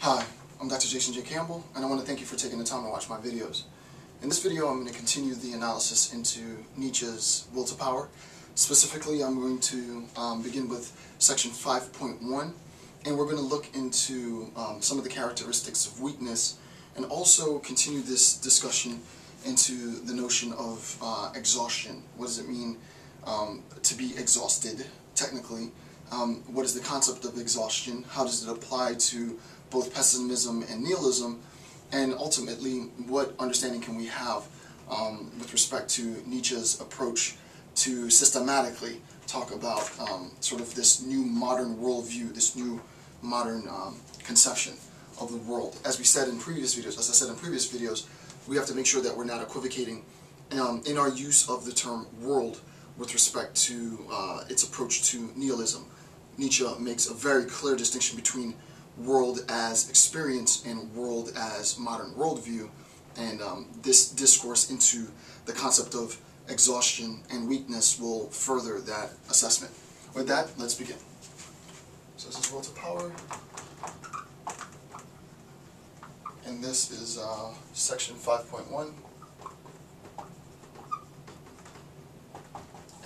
Hi, I'm Dr. Jason J. Campbell, and I want to thank you for taking the time to watch my videos. In this video, I'm going to continue the analysis into Nietzsche's Will to Power. Specifically, I'm going to begin with section 5.1, and we're going to look into some of the characteristics of weakness, and also continue this discussion into the notion of exhaustion. What does it mean to be exhausted, technically? What is the concept of exhaustion? How does it apply to both pessimism and nihilism? And ultimately, what understanding can we have with respect to Nietzsche's approach to systematically talk about sort of this new modern worldview, this new modern conception of the world? As we said in previous videos, as I said in previous videos, we have to make sure that we're not equivocating in our use of the term world with respect to its approach to nihilism. Nietzsche makes a very clear distinction between world as experience and world as modern worldview, and this discourse into the concept of exhaustion and weakness will further that assessment. With that, let's begin. So this is Will to Power, and this is section 5.1,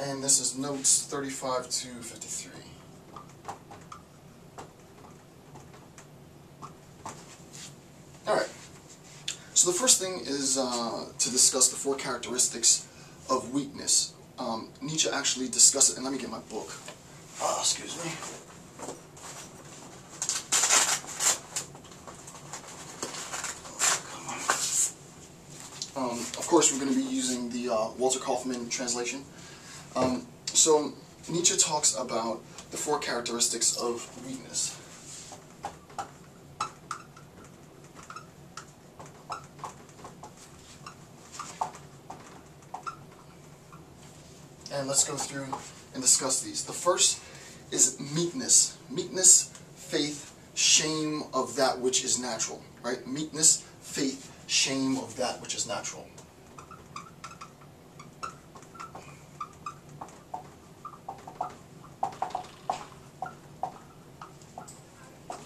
and this is notes 35 to 53. Alright, so the first thing is to discuss the four characteristics of weakness. Nietzsche actually discusses it, and let me get my book. Excuse me. Of course, we're going to be using the Walter Kaufmann translation. So Nietzsche talks about the four characteristics of weakness. And let's go through and discuss these. The first is meekness. Meekness, faith, shame of that which is natural. Right? Meekness, faith, shame of that which is natural.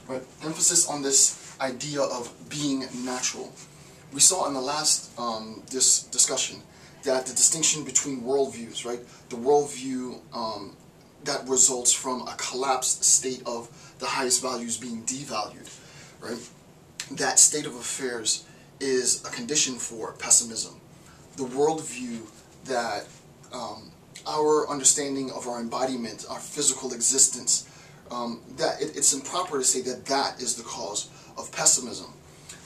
Right? Emphasis on this idea of being natural. We saw in the last this discussion that the distinction between worldviews, right? The worldview that results from a collapsed state of the highest values being devalued, right? That state of affairs is a condition for pessimism. The worldview that our understanding of our embodiment, our physical existence, that it's improper to say that that is the cause of pessimism.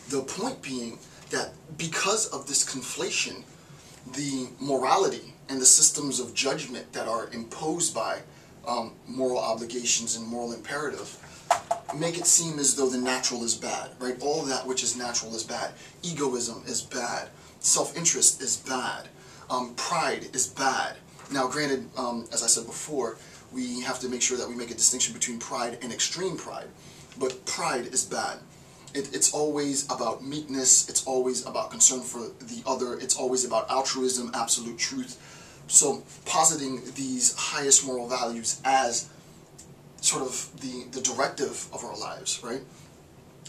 The point being that because of this conflation, the morality and the systems of judgment that are imposed by moral obligations and moral imperative make it seem as though the natural is bad, right? All that which is natural is bad. Egoism is bad. Self-interest is bad. Pride is bad. Now, granted, as I said before, we have to make sure that we make a distinction between pride and extreme pride, but pride is bad. It's always about meekness, it's always about concern for the other, it's always about altruism, absolute truth. So positing these highest moral values as sort of the directive of our lives, right?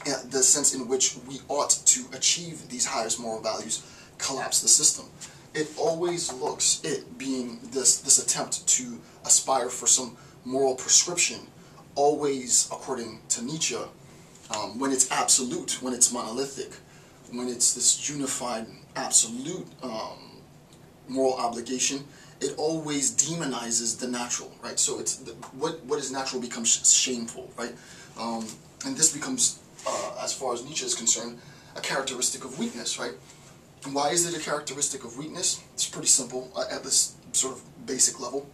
And the sense in which we ought to achieve these highest moral values collapse the system. It always looks, it being this attempt to aspire for some moral prescription, always, according to Nietzsche, when it's absolute, when it's monolithic, when it's this unified, absolute moral obligation, it always demonizes the natural, right? So it's what is natural becomes shameful, right? And this becomes, as far as Nietzsche is concerned, a characteristic of weakness, right? And why is it a characteristic of weakness? It's pretty simple at this sort of basic level.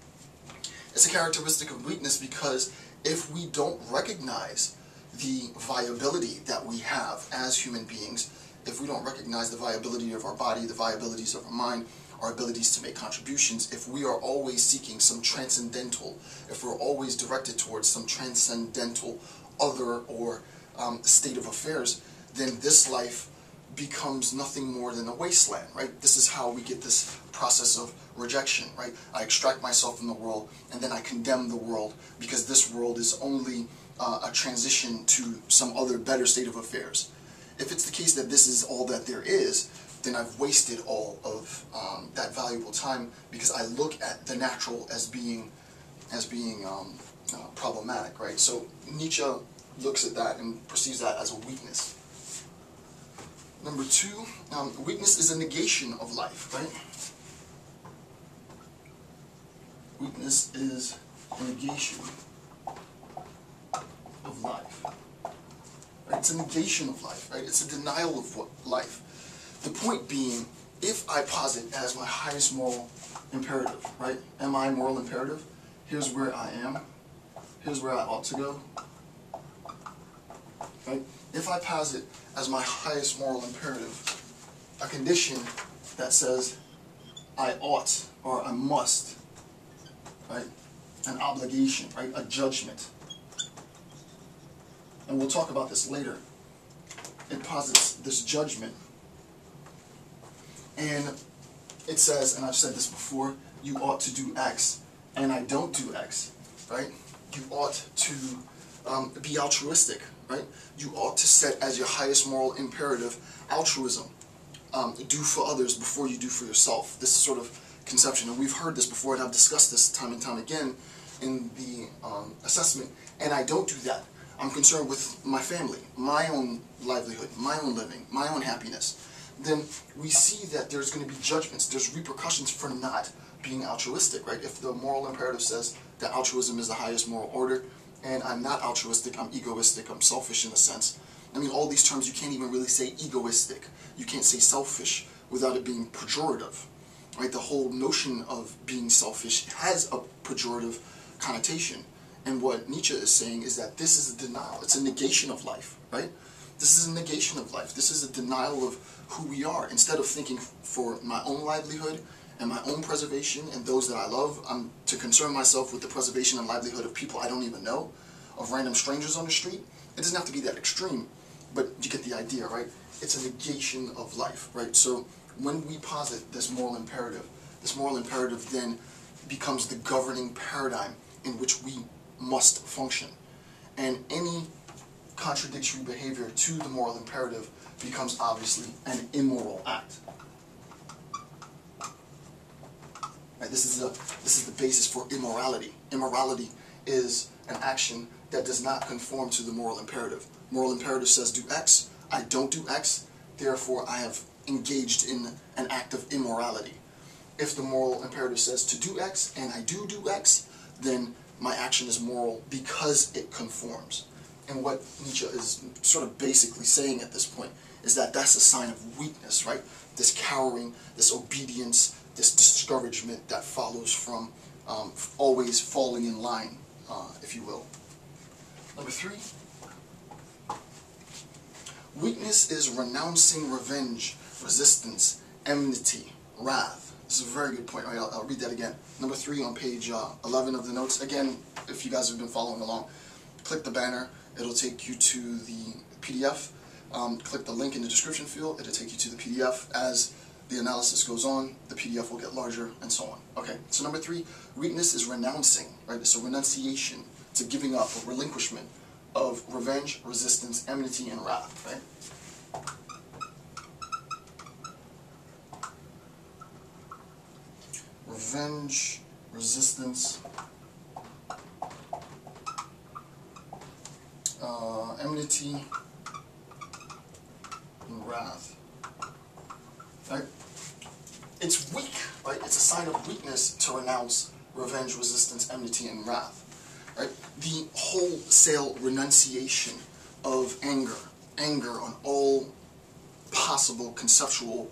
It's a characteristic of weakness because if we don't recognize the viability that we have as human beings, if we don't recognize the viability of our body, the viabilities of our mind, our abilities to make contributions, if we are always seeking some transcendental, if we're always directed towards some transcendental other or state of affairs, then this life becomes nothing more than a wasteland, right? This is how we get this process of rejection, right? I extract myself from the world, and then I condemn the world because this world is only a transition to some other better state of affairs. If it's the case that this is all that there is, then I've wasted all of that valuable time, because I look at the natural as being problematic, right? So Nietzsche looks at that and perceives that as a weakness. Number two, weakness is a negation of life, right? Weakness is a negation of life. Right? It's a negation of life, right? It's a denial of life. The point being, if I posit as my highest moral imperative, right? Am I moral imperative? Here's where I am. Here's where I ought to go. Right? If I posit as my highest moral imperative a condition that says I ought or I must, right? An obligation, right? A judgment. And we'll talk about this later. It posits this judgment. And it says, and I've said this before, you ought to do X, and I don't do X, right? You ought to be altruistic, right? You ought to set as your highest moral imperative altruism. Do for others before you do for yourself. This sort of conception, and we've heard this before, and I've discussed this time and time again in the assessment, and I don't do that. I'm concerned with my family, my own livelihood, my own living, my own happiness. Then we see that there's going to be judgments, there's repercussions for not being altruistic, right? If the moral imperative says that altruism is the highest moral order, and I'm not altruistic, I'm egoistic, I'm selfish in a sense. I mean, all these terms, you can't even really say egoistic. You can't say selfish without it being pejorative, right? The whole notion of being selfish has a pejorative connotation. And what Nietzsche is saying is that this is a denial. It's a negation of life, right? This is a negation of life. This is a denial of who we are. Instead of thinking for my own livelihood and my own preservation and those that I love, I'm to concern myself with the preservation and livelihood of people I don't even know, of random strangers on the street. It doesn't have to be that extreme, but you get the idea, right? It's a negation of life, right? So when we posit this moral imperative then becomes the governing paradigm in which we must function. And any contradictory behavior to the moral imperative becomes obviously an immoral act. Right? This is the basis for immorality. Immorality is an action that does not conform to the moral imperative. Moral imperative says do X, I don't do X, therefore I have engaged in an act of immorality. If the moral imperative says to do X and I do X, then my action is moral because it conforms. And what Nietzsche is sort of basically saying at this point is that that's a sign of weakness, right? This cowering, this obedience, this discouragement that follows from always falling in line, if you will. Number 3, weakness is renouncing revenge, resistance, enmity, wrath. This is a very good point, right? I'll read that again. Number 3 on page 11 of the notes. Again, if you guys have been following along, click the banner. It'll take you to the PDF. Click the link in the description field. It'll take you to the PDF. As the analysis goes on, the PDF will get larger, and so on. Okay, so number 3, weakness is renouncing, right? It's a renunciation. It's a giving up, a relinquishment of revenge, resistance, enmity, and wrath, right? Revenge, resistance, enmity, and wrath. Right? It's weak, right? It's a sign of weakness to renounce revenge, resistance, enmity, and wrath. Right? The wholesale renunciation of anger on all possible conceptual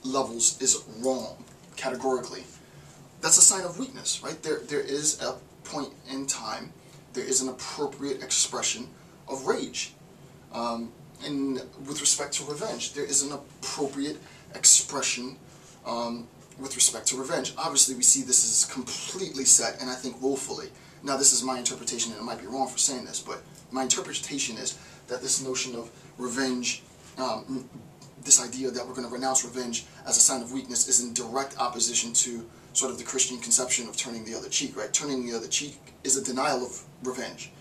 levels is wrong, categorically. That's a sign of weakness, right? There is a point in time, there is an appropriate expression of rage. And with respect to revenge, there is an appropriate expression with respect to revenge. Obviously, we see this is completely set, and I think willfully. Now, this is my interpretation, and it might be wrong for saying this, but my interpretation is that this notion of revenge, this idea that we're going to renounce revenge as a sign of weakness, is in direct opposition to sort of the Christian conception of turning the other cheek, right? Turning the other cheek is a denial of revenge.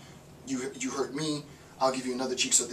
you hurt me, I'll give you another cheek so that